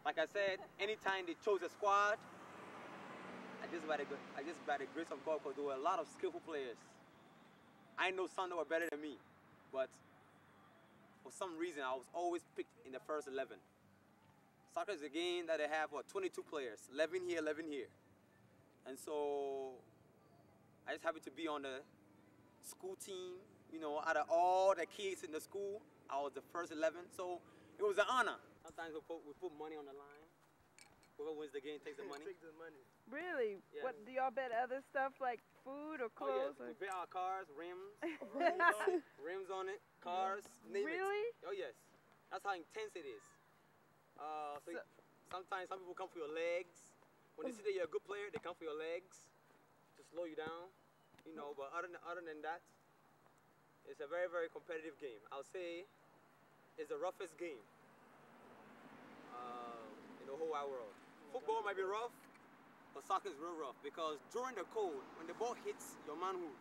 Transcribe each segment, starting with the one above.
Like I said, anytime they chose a squad, I just by the grace of God, because there were a lot of skillful players. I know some that were better than me, but for some reason I was always picked in the first 11. Soccer is a game that they have 22 players, 11 here, 11 here, and so I just happened to be on the school team. You know, out of all the kids in the school, I was the first 11, so it was an honor. Sometimes we put money on the line. Whoever wins the game takes the money. Takes the money. Really? Yeah. What, do y'all bet other stuff like food or clothes? Oh, yes. We bet our cars, rims, rims on it, cars, name really? it. Oh yes, that's how intense it is. Sometimes some people come for your legs. When they see that you're a good player, they come for your legs to slow you down. You know, but other than that, it's a very, very competitive game. I'll say it's the roughest game in the whole wide world. Football might be rough, but soccer is real rough, because during the cold, when the ball hits your manhood,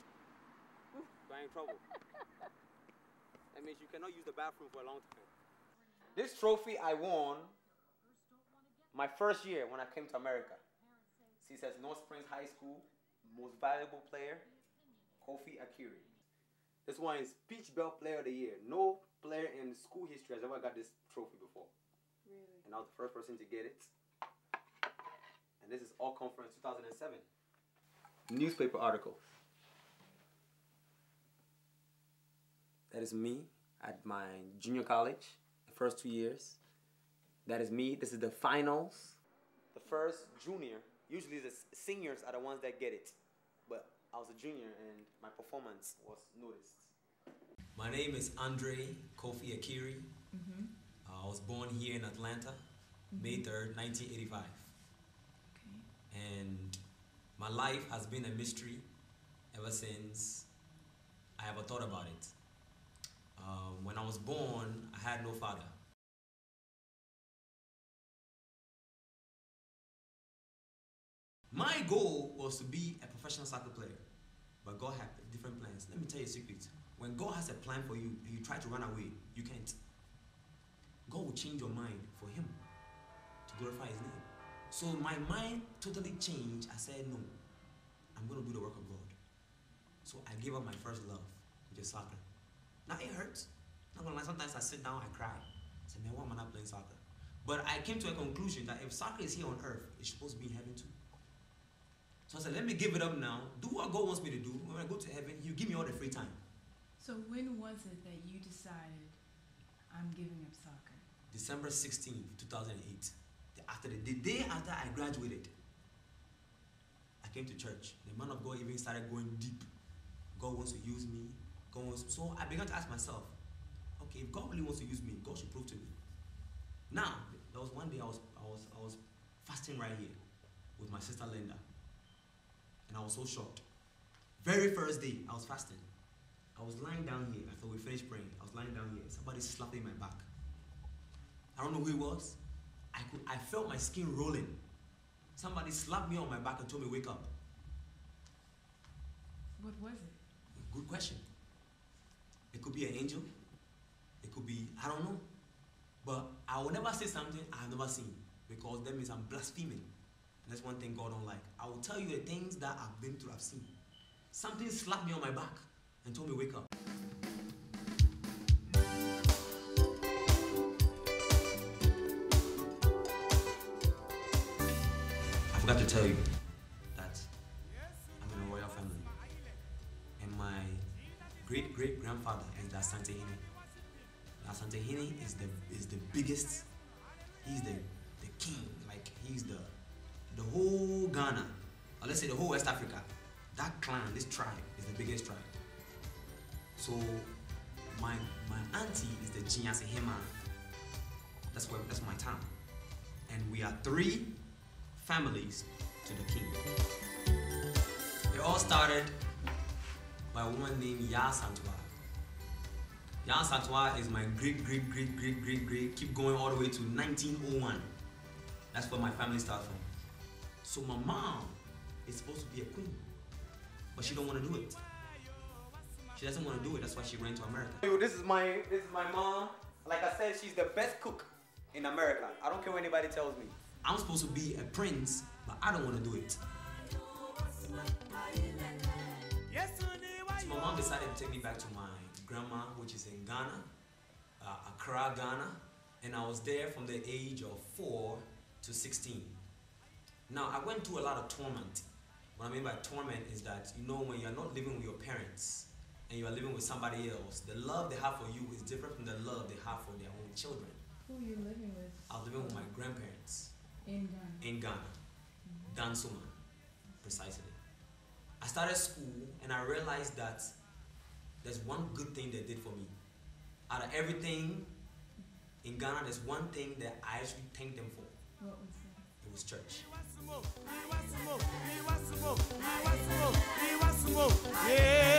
you're in trouble. That means you cannot use the bathroom for a long time. This trophy I won my first year when I came to America. See, it says North Springs High School, most valuable player, Kofi Akiri. This one is Peach Belt Player of the Year. No player in school history has ever got this trophy before. Really? And I was the first person to get it. And this is All Conference 2007. Newspaper article. That is me at my junior college, the first 2 years. That is me. This is the finals. The first junior, usually the seniors are the ones that get it. But I was a junior and my performance was noticed. My name is Andre Kofi Akiri. I was born here in Atlanta, May 3rd, 1985. Okay. And my life has been a mystery ever since I ever thought about it. When I was born, I had no father. My goal was to be a professional soccer player, but God had different plans. Let me tell you a secret. When God has a plan for you and you try to run away, you can't. God will change your mind for Him to glorify His name. So my mind totally changed. I said, no, I'm going to do the work of God. So I gave up my first love, which is soccer. Now it hurts. Not gonna lie, sometimes I sit down, I cry. I say, man, why am I not playing soccer? But I came to a conclusion that if soccer is here on earth, it's supposed to be in heaven too. So I said, let me give it up now, do what God wants me to do. When I go to heaven, He'll give me all the free time. So when was it that you decided, I'm giving up soccer? December 16th, 2008. The day after I graduated, I came to church. The man of God even started going deep. God wants to use me. So I began to ask myself, okay, if God really wants to use me, God should prove to me. Now, there was one day I was fasting right here with my sister Linda. And I was so shocked. Very first day, I was fasting. I was lying down here after we finished praying. I was lying down here. Somebody slapped me in my back. I don't know who it was. I felt my skin rolling. Somebody slapped me on my back and told me, wake up. What was it? Good question. It could be an angel. It could be, I don't know. But I will never say something I have never seen, because that means I'm blaspheming. And that's one thing God don't like. I will tell you the things that I've been through, I've seen. Something slapped me on my back and told me, wake up. I forgot to tell you that I'm in a royal family. And my great-great-grandfather is the Asante Hene. Asante Hene is the biggest. He's the king. Like, he's the whole Ghana, or let's say the whole West Africa. That clan, this tribe, is the biggest tribe. So my auntie is the Jinyase Hema. That's my town. And we are 3 families to the king. It all started by a woman named Ya Santua. Ya Santua is my great, keep going all the way to 1901. That's where my family started from. So my mom is supposed to be a queen, but she don't want to do it. She doesn't want to do it. That's why she ran to America. This is my mom. Like I said, she's the best cook in America. I don't care what anybody tells me. I'm supposed to be a prince, but I don't want to do it. So my mom decided to take me back to my grandma, which is in Ghana, Accra, Ghana, and I was there from the age of 4 to 16. Now, I went through a lot of torment. What I mean by torment is that, you know, when you're not living with your parents and you are living with somebody else, the love they have for you is different from the love they have for their own children. Who are you living with? I was living with my grandparents In Ghana. in Ghana, Dansuma, precisely. I started school and I realized that there's one good thing they did for me. Out of everything in Ghana, there's one thing that I actually thank them for. What was that? It was church. Yeah.